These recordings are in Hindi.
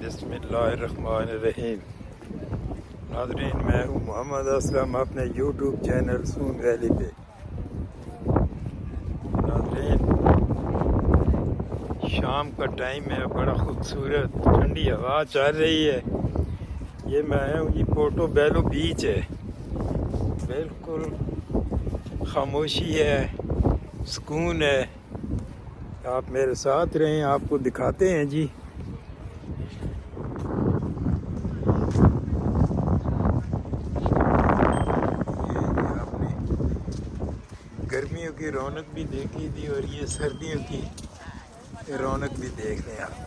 बिस्मिल्लाहिर्रहमानिर्रहीम। नाज़रीन, मैं हूँ मोहम्मद असलम अपने यूट्यूब चैनल सून वैली पे। नाज़रीन, शाम का टाइम है, बड़ा खूबसूरत ठंडी हवा चल रही है। ये मैं हूँ, ये पोर्टोबेलो बीच है, बिल्कुल खामोशी है, सुकून है। आप मेरे साथ रहें, आपको दिखाते हैं जी। गर्मियों की रौनक भी देखी थी और ये सर्दियों की रौनक भी देख लें आप।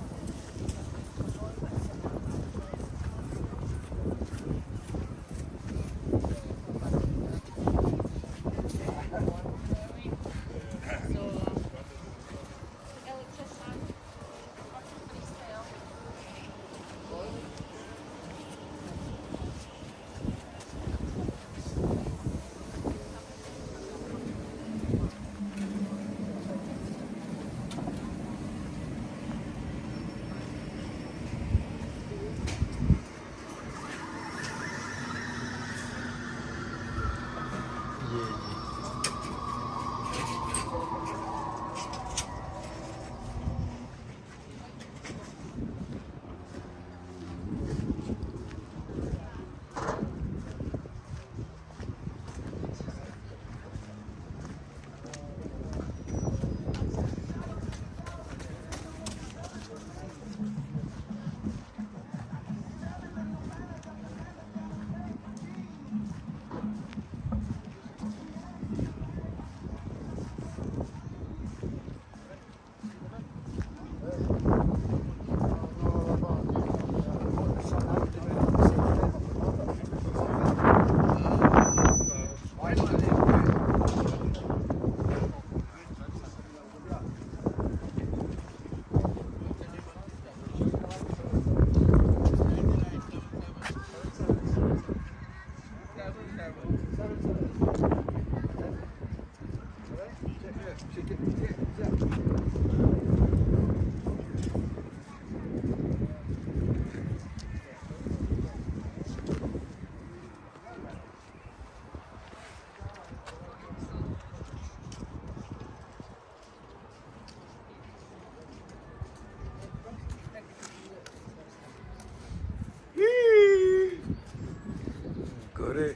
गोरे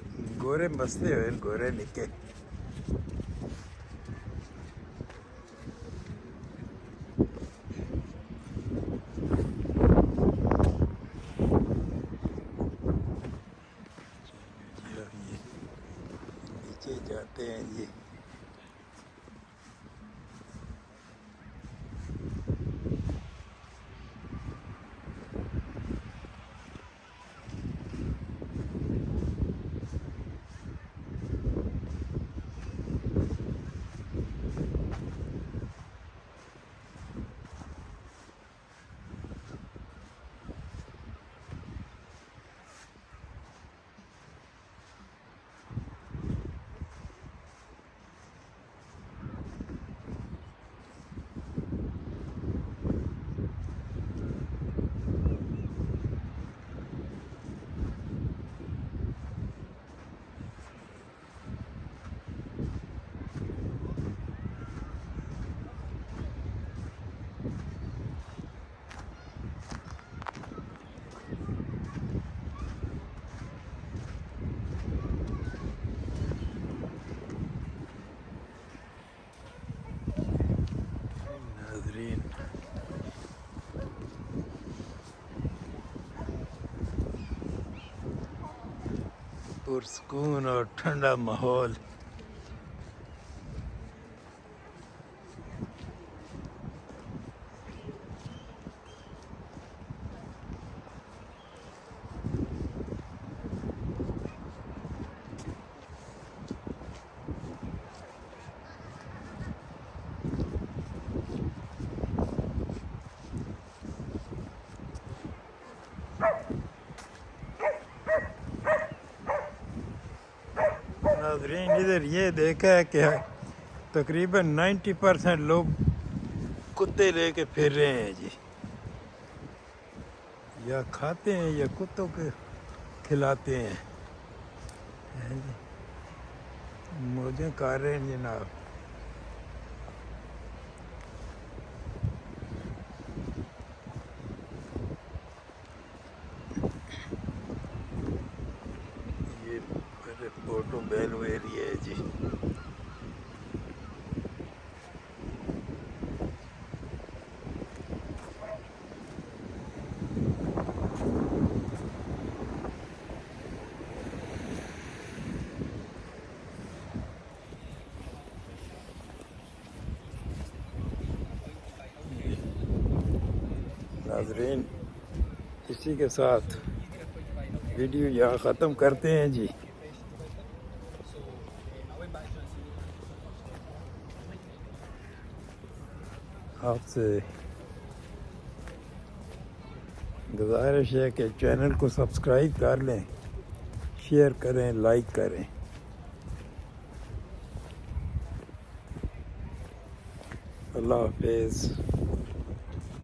गोरे मसले हुए, गोरे निके। नीचे जाते हैं ये। नाज़रीन, पुरसकून और ठंडा माहौल। नाज़रीन, इधर ये देखा है कि तकरीबन 90% लोग कुत्ते लेके फिर रहे हैं जी। या खाते हैं या कुत्तों के खिलाते हैं। हैं जी, मौजें कर रहे हैं जनाब। ये मेरे पोर्टोबेलो एरिया है जी। नाज़रीन, इसी के साथ वीडियो यहाँ ख़त्म करते हैं जी। आपसे गुजारिश है कि चैनल को सब्सक्राइब कर लें, शेयर करें, लाइक करें। अल्लाह हाफिज़।